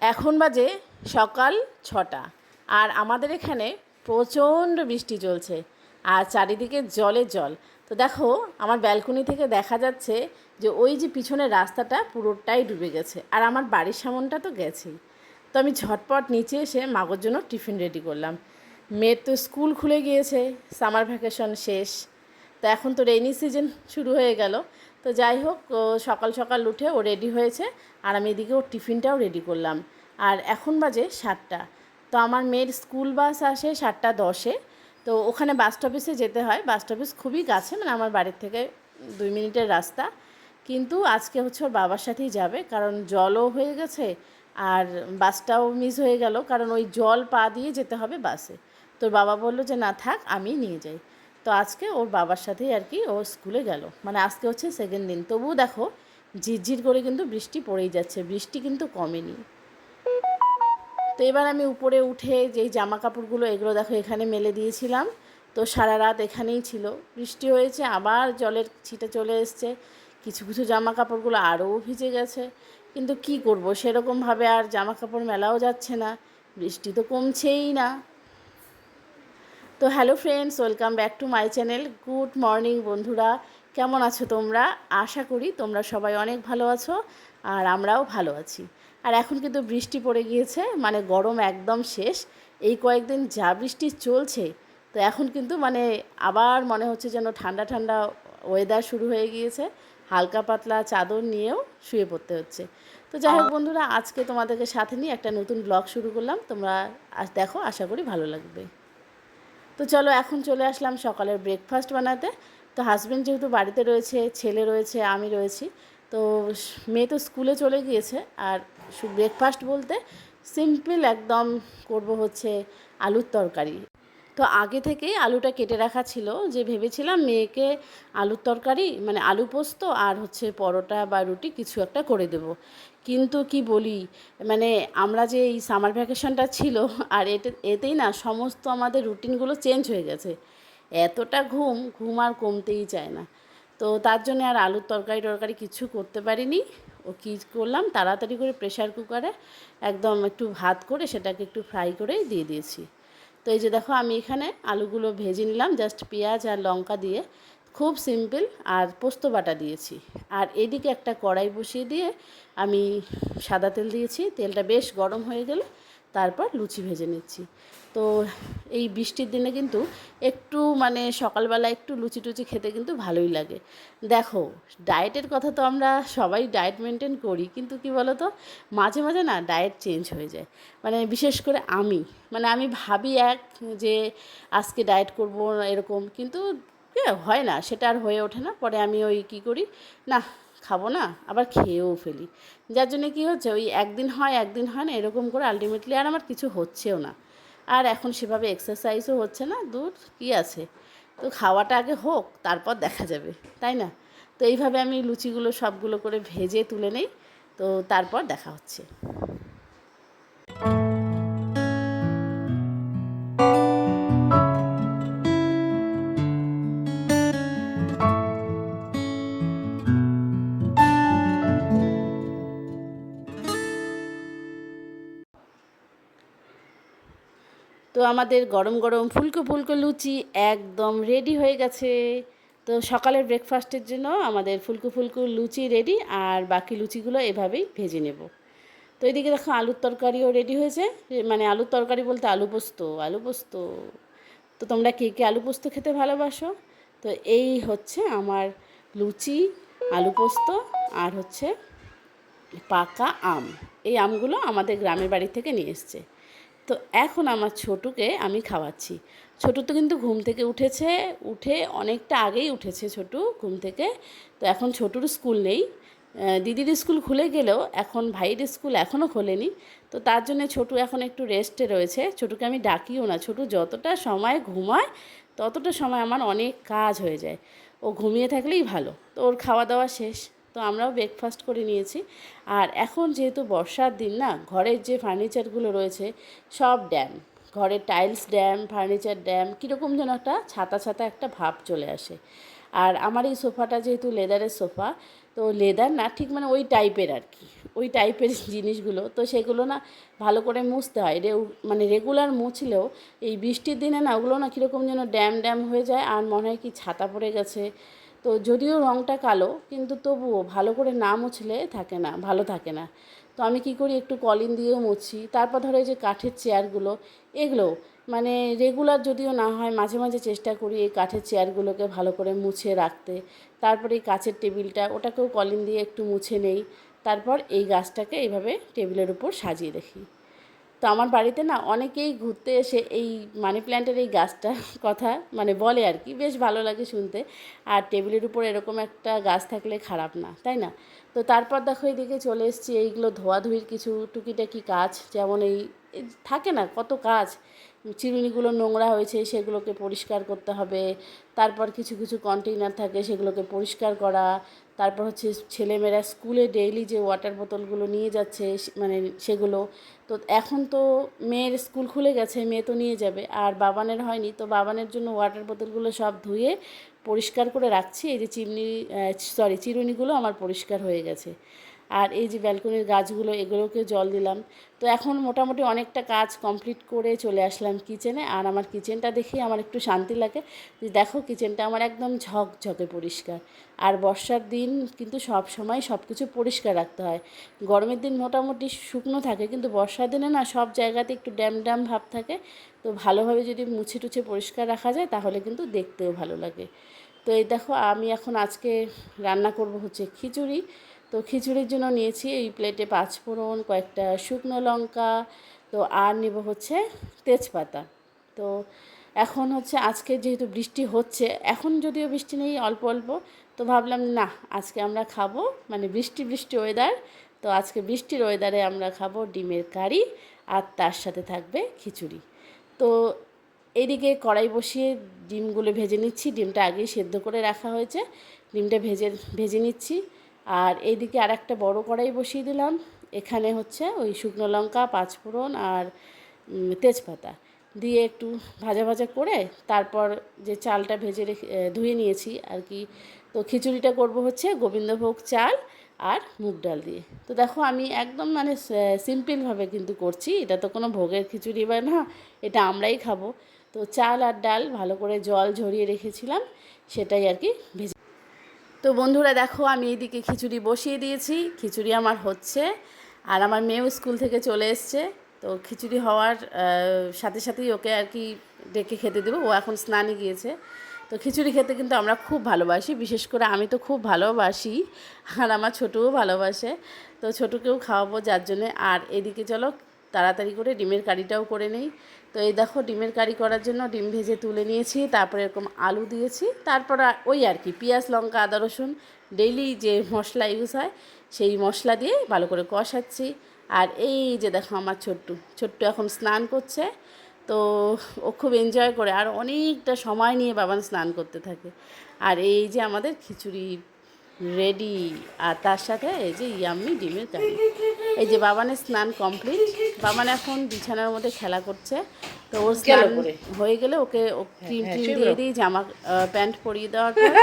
এখন বাজে সকাল ৬টা। আর আমাদের এখানে প্রচণ্ড বৃষ্টি চলছে আর চারিদিকে জলে জল। তো দেখো আমার ব্যালকনি থেকে দেখা যাচ্ছে যে ওই যে পিছনের রাস্তাটা পুরোটাই ডুবে গেছে, আর আমার বাড়ির সামনটা তো গেছেই। তো আমি ঝটপট নিচে এসে মাগোর জন্য টিফিন রেডি করলাম। মেয়ের তো স্কুল খুলে গিয়েছে, সামার ভ্যাকেশন শেষ। তো এখন তো রেইনি সিজন শুরু হয়ে গেল। তো যাই হোক, ও সকাল সকাল উঠে ও রেডি হয়েছে, আর আমি এদিকে ওর টিফিনটাও রেডি করলাম। আর এখন বাজে 7টা। তো আমার মেয়ের স্কুল বাস আসে 7টা 10-এ। তো ওখানে বাস স্টপেজে যেতে হয়। বাস স্টপেজ খুবই কাছে, মানে আমার বাড়ির থেকে 2 মিনিটের রাস্তা। কিন্তু আজকে হচ্ছে ওর বাবার সাথেই যাবে, কারণ জলও হয়ে গেছে আর বাসটাও মিস হয়ে গেল, কারণ ওই জল পা দিয়ে যেতে হবে বাসে। তোর বাবা বললো যে না থাক, আমি নিয়ে যাই। তো আজকে ওর বাবার সাথেই আর কি ও স্কুলে গেল। মানে আজকে হচ্ছে সেকেন্ড দিন, তবুও দেখো ঝিরঝির করে কিন্তু বৃষ্টি পড়েই যাচ্ছে, বৃষ্টি কিন্তু কমেনি। তো এবার আমি উপরে উঠে যেই জামা কাপড়গুলো এগুলো দেখো এখানে মেলে দিয়েছিলাম। তো সারা রাত এখানেই ছিল, বৃষ্টি হয়েছে, আবার জলের ছিটে চলে এসছে। কিছু কিছু জামা কাপড়গুলো আরও ভিজে গেছে। কিন্তু কি করব, সেরকমভাবে আর জামা কাপড় মেলাও যাচ্ছে না, বৃষ্টি তো কমছেই না। তো hello friends, welcome back to my channel. Good morning বন্ধুরা, কেমন আছো তোমরা? আশা করি তোমরা সবাই অনেক ভালো আছো, আর আমরাও ভালো আছি। আর এখন কিন্তু বৃষ্টি পড়ে গিয়েছে, মানে গরম একদম শেষ। এই কয়েকদিন যা বৃষ্টি চলছে, তো এখন কিন্তু মানে আবার মনে হচ্ছে যেন ঠান্ডা ঠান্ডা ওয়েদার শুরু হয়ে গিয়েছে। হালকা পাতলা চাদর নিয়েও শুয়ে পড়তে হচ্ছে। তো যাই হোক বন্ধুরা, আজকে তোমাদেরকে সাথে নিয়ে একটা নতুন ব্লগ শুরু করলাম। তোমরা দেখো, আশা করি ভালো লাগবে। তো চলো এখন চলে আসলাম সকালের ব্রেকফাস্ট বানাতে। তো হাজব্যান্ড যেহেতু বাড়িতে রয়েছে, ছেলে রয়েছে, আমি রয়েছি। তো মেয়ে তো স্কুলে চলে গিয়েছে, আর ব্রেকফাস্ট বলতে সিম্পল একদম করব হচ্ছে আলুর তরকারি। তো আগে থেকেই আলুটা কেটে রাখা ছিল, যে ভেবেছিলাম মেয়েকে আলুর তরকারি মানে আলু পোস্ত আর হচ্ছে পরোটা বা রুটি কিছু একটা করে দেব। কিন্তু কি বলি, মানে আমরা যে এই সামার ভ্যাকেশনটা ছিল, আর এতেই না সমস্ত আমাদের রুটিনগুলো চেঞ্জ হয়ে গেছে। এতটা ঘুম ঘুম আর কমতেই চায় না। তো তার জন্য আর আলুর তরকারি কিছু করতে পারিনি। ও কী করলাম, তাড়াতাড়ি করে প্রেশার কুকারে একদম একটু ভাত করে সেটাকে একটু ফ্রাই করেই দিয়ে দিয়েছি। তো এই যে দেখো আমি এখানে আলুগুলো ভেজে নিলাম জাস্ট পেঁয়াজ আর লঙ্কা দিয়ে, খুব সিম্পল। আর পোস্ত বাটা দিয়েছি। আর এদিকে একটা কড়াই বসিয়ে দিয়ে আমি সাদা তেল দিয়েছি, তেলটা বেশ গরম হয়ে গেলে তারপর লুচি ভেজে নিচ্ছি। তো এই বৃষ্টির দিনে কিন্তু একটু মানে সকালবেলা একটু লুচি টুচি খেতে কিন্তু ভালোই লাগে। দেখো, ডায়েটের কথা তো আমরা সবাই ডায়েট মেনটেন করি, কিন্তু কি বলো তো, মাঝে মাঝে না ডায়েট চেঞ্জ হয়ে যায়। মানে বিশেষ করে আমি ভাবি যে আজকে ডায়েট করবো এরকম, কিন্তু হয় না, সেটা আর হয়ে ওঠে না। পরে আমি ওই কী করি, না খাবো না, আবার খেয়েও ফেলি। যার জন্য কী হচ্ছে, ওই একদিন হয় একদিন হয় না, এরকম করে আলটিমেটলি আর আমার কিছু হচ্ছেও না। আর এখন সেভাবে এক্সারসাইজও হচ্ছে না, দূর কী আছে। তো খাওয়াটা আগে হোক, তারপর দেখা যাবে, তাই না? তো এইভাবে আমি লুচিগুলো সবগুলো করে ভেজে তুলে নেই। তো তারপর দেখা হচ্ছে। তো আমাদের গরম গরম ফুলকো ফুলকো লুচি একদম রেডি হয়ে গেছে। তো সকালের ব্রেকফাস্টের জন্য আমাদের ফুলকো ফুলকো লুচি রেডি, আর বাকি লুচিগুলো এভাবেই ভেজে নেব। তো এদিকে দেখো আলুর তরকারিও রেডি হয়েছে। মানে আলুর তরকারি বলতে আলু পোস্ত, আলু পোস্ত। তো তোমরা কে কে আলু পোস্ত খেতে ভালোবাসো? তো এই হচ্ছে আমার লুচি, আলু পোস্ত, আর হচ্ছে পাকা আম। এই আমগুলো আমাদের গ্রামের বাড়ি থেকে নিয়ে এসছে। তো এখন আমার ছোটুকে আমি খাওয়াচ্ছি। ছোটু তো কিন্তু ঘুম থেকে উঠেছে, উঠে অনেকটা আগেই উঠেছে ছোটু ঘুম থেকে। তো এখন ছোটুর স্কুল নেই, দিদির স্কুল খুলে গেলেও এখন ভাইয়ের স্কুল এখনও খোলেনি। তো তার জন্য ছোটু এখন একটু রেস্টে রয়েছে। ছোটুকে আমি ডাকিও না, ছোটু যতটা সময় ঘুমায় ততটা সময় আমার অনেক কাজ হয়ে যায়। ও ঘুমিয়ে থাকলেই ভালো। তো ওর খাওয়া দাওয়া শেষ, তো আমরাও ব্রেকফাস্ট করে নিয়েছি। আর এখন যেহেতু বর্ষার দিন না, ঘরের যে ফার্নিচারগুলো রয়েছে সব ড্যাম, ঘরের টাইলস ড্যাম, ফার্নিচার ড্যাম, কীরকম যেন একটা ছাতা ছাতা একটা ভাব চলে আসে। আর আমার এই সোফাটা যেহেতু লেদারের সোফা, তো লেদার না ঠিক মানে ওই টাইপের আর কি, ওই টাইপের জিনিসগুলো, তো সেগুলো না ভালো করে মুছতে হয়। মানে রেগুলার মুছলেও এই বৃষ্টির দিনে না ওগুলো না কীরকম যেন ড্যাম ড্যাম হয়ে যায়, আর মনে হয় কি ছাতা পড়ে গেছে। তো যদিও রঙটা কালো, কিন্তু তবুও ভালো করে না মুছলে থাকে না, ভালো থাকে না। তো আমি কি করি, একটু কলিন দিয়েও মুছি। তারপর ধরো এই যে কাঠের চেয়ারগুলো, এগুলো মানে রেগুলার যদিও না হয়, মাঝে মাঝে চেষ্টা করি এই কাঠের চেয়ারগুলোকে ভালো করে মুছে রাখতে। তারপরে এই কাচের টেবিলটা, ওটাকেও কলিন দিয়ে একটু মুছে নেই। তারপর এই গাছটাকে এইভাবে টেবিলের উপর সাজিয়ে রাখি। তো আমার বাড়িতে না অনেকেই ঘুরতে এসে এই মানি প্ল্যান্টের এই গাছটার কথা মানে বলে আর কি, বেশ ভালো লাগে শুনতে। আর টেবিলের উপর এরকম একটা গাছ থাকলে খারাপ না, তাই না? তো তারপর দেখো এইদিকে চলে এসেছি এইগুলো ধোয়াধুয়ির কিছু টুকিটাকি কাজ, যেমন এই থাকে না কত কাজ, চিরুনিগুলো নোংরা হয়েছে সেগুলোকে পরিষ্কার করতে হবে। তারপর কিছু কিছু কন্টেইনার থাকে সেগুলোকে পরিষ্কার করা। তারপর হচ্ছে ছেলেমেয়েরা স্কুলে ডেইলি যে ওয়াটার বোতলগুলো নিয়ে যাচ্ছে মানে সেগুলো, তো এখন তো মেয়ের স্কুল খুলে গেছে, মেয়ে তো নিয়ে যাবে, আর বাবানের হয়নি, তো বাবানের জন্য ওয়াটার বোতলগুলো সব ধুয়ে পরিষ্কার করে রাখছি। এই যে চিরুনিগুলো আমার পরিষ্কার হয়ে গেছে। আর এই যে ব্যালকনির গাছগুলো, এগুলোকে জল দিলাম। তো এখন মোটামুটি অনেকটা কাজ কমপ্লিট করে চলে আসলাম কিচেনে। আর আমার কিচেনটা দেখেই আমার একটু শান্তি লাগে যে দেখো কিচেনটা আমার একদম ঝকঝকে পরিষ্কার। আর বর্ষার দিন কিন্তু সব সময় সব কিছু পরিষ্কার রাখতে হয়। গরমের দিন মোটামুটি শুকনো থাকে, কিন্তু বর্ষার দিনে না সব জায়গাতে একটু ড্যাম ড্যাম ভাব থাকে। তো ভালোভাবে যদি মুছে টুছে পরিষ্কার রাখা যায় তাহলে কিন্তু দেখতেও ভালো লাগে। তো এই দেখো আমি এখন আজকে রান্না করব হচ্ছে খিচুড়ি। তো খিচুড়ির জন্য নিয়েছি এই প্লেটে পাঁচফোড়ন, কয়েকটা শুকনো লঙ্কা, তো আর নেব হচ্ছে তেজপাতা। তো এখন হচ্ছে আজকে যেহেতু বৃষ্টি হচ্ছে, এখন যদিও বৃষ্টি নেই, অল্প অল্প, তো ভাবলাম না আজকে আমরা খাবো, মানে বৃষ্টি বৃষ্টি ওয়েদার, তো আজকে বৃষ্টির ওয়েদারে আমরা খাবো ডিমের কারি, আর তার সাথে থাকবে খিচুড়ি। তো এইদিকে কড়াই বসিয়ে ডিমগুলো ভেজে নিচ্ছি। ডিমটা আগেই সেদ্ধ করে রাখা হয়েছে, ডিমটা ভেজে নিচ্ছি। আর এইদিকে আর একটা বড় কড়াই বসিয়ে দিলাম। এখানে হচ্ছে ওই শুকনো লঙ্কা, পাঁচফোড়ন আর তেজপাতা দিয়ে একটু ভাজা ভাজা করে তারপর যে চালটা ধুয়ে নিয়েছি আর কি। তো খিচুড়িটা করব হচ্ছে গোবিন্দভোগ চাল আর মুগ ডাল দিয়ে। তো দেখো আমি একদম মানে সিম্পলভাবে কিন্তু করছি, এটা তো কোনো ভোগের খিচুড়ি বা না, এটা আমরাই খাবো। তো চাল আর ডাল ভালো করে জল ঝরিয়ে রেখেছিলাম, সেটাই আর কি ভেজে। তো বন্ধুরা দেখো আমি এইদিকে খিচুড়ি বসিয়ে দিয়েছি, খিচুড়ি আমার হচ্ছে। আর আমার মেয়েও স্কুল থেকে চলে এসছে। তো খিচুড়ি হওয়ার সাথে সাথেই ওকে আর কি ডেকে খেতে দেবো, ও এখন স্নানে গিয়েছে। তো খিচুড়ি খেতে কিন্তু আমরা খুব ভালোবাসি, বিশেষ করে আমি তো খুব ভালোবাসি, আর আমার ছোটুও ভালোবাসে। তো ছোটুকেও খাওয়াবো যার জন্যে। আর এদিকে চলো তাড়াতাড়ি করে ডিমের কারিটাও করে নেই। তো এই দেখো ডিমের কারি করার জন্য ডিম ভেজে তুলে নিয়েছি, তারপরে এরকম আলু দিয়েছি, তারপর ওই আর কি পেঁয়াজ লঙ্কা আদা রসুন ডেইলি যে মশলা ইউজ হয় সেই মশলা দিয়ে ভালো করে কষাচ্ছি। আর এই যে দেখো আমার ছোট্টু এখন স্নান করছে। তো ও খুব এনজয় করে, আর অনেকটা সময় নিয়ে বাবান স্নান করতে থাকে। আর এই যে আমাদের খিচুড়ি রেডি, আর তার সাথে এই যে ইয়াম্মি ডিমের কারি। এই যে বাবানের স্নান কমপ্লিট, বাবান এখন বিছানার মধ্যে খেলা করছে। তো ওর স্নান হয়ে গেলে ওকে ক্রিম দিয়ে দিই, জামা প্যান্ট পরিয়ে দেওয়ার পর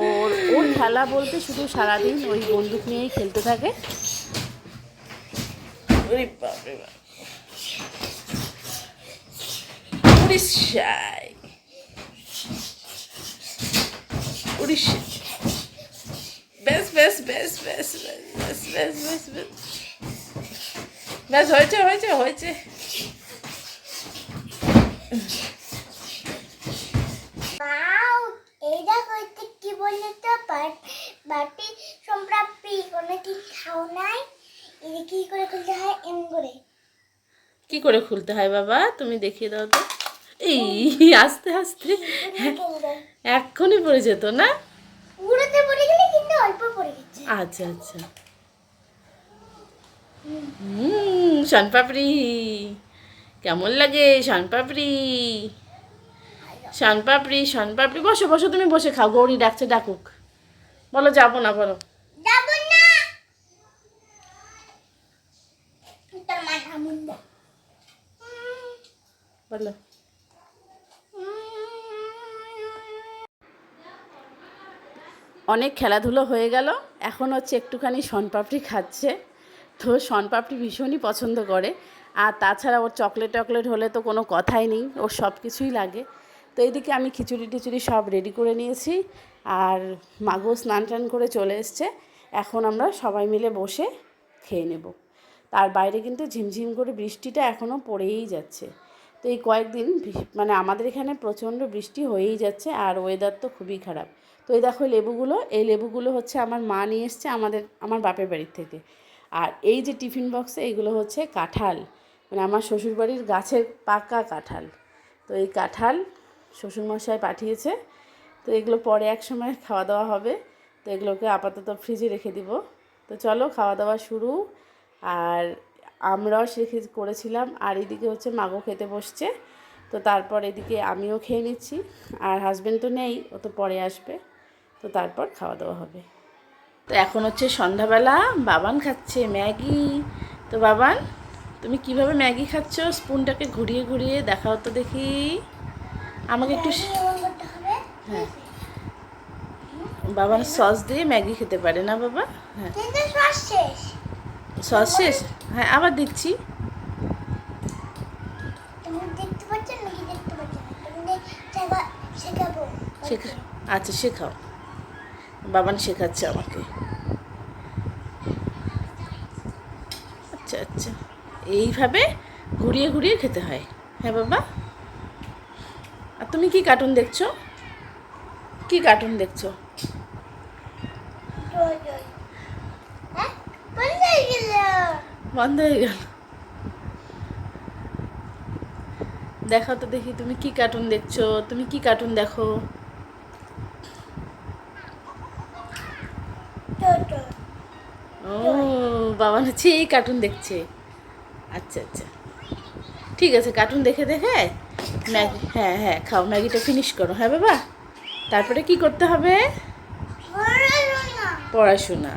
ওর ওর খেলা বলতে শুধু সারাদিন ওই বন্দুক নিয়েই খেলতে থাকে। বেশ বেশ বেশ বেশ বেশ বেশ বেশ বেশ ব্যাস হয়েছে হয়েছে হয়েছে। এইটা করতে কি বললে তো বাটি সম্প্রাপ্তি কোনো কি খাও নাই, এটা কি করে খুলতে হয় এম করে? কি করে খুলতে হয় বাবা তুমি দেখিয়ে দাও তো। এই আস্তে আস্তে এক্ষুনি পড়ে যেত না, পুরোতে পড়ে গেলে কিন্তু অল্প পড়ে গেছে। আচ্ছা আচ্ছা। শনপাপড়ি কেমন লাগে? শনপাপড়ি শনপাপড়ি শনপাপড়ি, বসো বসো, তুমি বসে খাও, গৌরী ডাকছে, ডাকুক। বলো যাবো না, বলো যাবো না, তোর মাথা মুন্ডা বলো। অনেক খেলাধুলো হয়ে গেল, এখন হচ্ছে একটুখানি শনপাপড়ি খাচ্ছে। তো শনপাপড়ি ভীষণই পছন্দ করে। আর তাছাড়া ওর চকলেট টকলেট হলে তো কোনো কথাই নেই, ওর সব কিছুই লাগে। তো এইদিকে আমি খিচুড়ি টিচুড়ি সব রেডি করে নিয়েছি। আর মাগো স্নান টান করে চলে এসছে। এখন আমরা সবাই মিলে বসে খেয়ে নেব। তার বাইরে কিন্তু ঝিমঝিম করে বৃষ্টিটা এখনও পড়েই যাচ্ছে। তো এই কয়েকদিন মানে আমাদের এখানে প্রচণ্ড বৃষ্টি হয়েই যাচ্ছে, আর ওয়েদার তো খুবই খারাপ। তো এই দেখো লেবুগুলো, এই লেবুগুলো হচ্ছে আমার মা নিয়ে এসছে আমার বাপের বাড়ির থেকে। আর এই যে টিফিন বক্সে এইগুলো হচ্ছে কাঁঠাল, মানে আমার শ্বশুরবাড়ির গাছের পাকা কাঁঠাল। তো এই কাঁঠাল শ্বশুরমশাই পাঠিয়েছে। তো এগুলো পরে এক সময় খাওয়া দাওয়া হবে। তো এগুলোকে আপাতত ফ্রিজে রেখে দিব। তো চলো খাওয়া দাওয়া শুরু। আর আমরাও করেছিলাম। আর এদিকে হচ্ছে মাগো খেতে বসছে। তো তারপর এদিকে আমিও খেয়ে নিচ্ছি। আর হাজব্যান্ড তো নেই, ও তো পরে আসবে। তো তারপর খাওয়া দাওয়া হবে। তো এখন হচ্ছে সন্ধ্যাবেলা, বাবান খাচ্ছে ম্যাগি। তো বাবান, তুমি কিভাবে ম্যাগি খাচ্ছ? স্পুনটাকে ঘুরিয়ে ঘুরিয়ে দেখাও তো দেখি। আমাকে একটু ম্যাগি এমন করতে হবে। হ্যাঁ, বাবান সস দিয়ে ম্যাগি খেতে পারে না বাবা? হ্যাঁ, কিন্তু সস শেষ। সস শেষ। হ্যাঁ, আবার দিচ্ছি। তুমি দেখতে পাচ্ছ নাকি দেখতে পাচ্ছ না? তুমি শেখাবো। শেখা, আচ্ছা শেখাও। বাবান শেখাচ্ছে আমাকে। আচ্ছা আচ্ছা, এইভাবে ঘুরিয়ে ঘুরিয়ে খেতে হয়। হ্যাঁ বাবা। আর তুমি কি কার্টুন দেখছো? কি কার্টুন দেখছো? জয় জয়। হ্যাঁ, বন্ধ হয়ে গেল। বন্ধ হয়ে গেল। দেখাও তো দেখি তুমি কি কার্টুন দেখছো। তুমি কি কার্টুন দেখো? জয় জয়। ও, বাবা হচ্ছে এই কার্টুন দেখছে। আচ্ছা আচ্ছা, ঠিক আছে। কার্টুন দেখে দেখে ম্যাগি, হ্যাঁ হ্যাঁ খাও, ম্যাগিটা ফিনিশ করো। হ্যাঁ বাবা, তারপরে কি করতে হবে? পড়াশোনা। পড়াশোনা।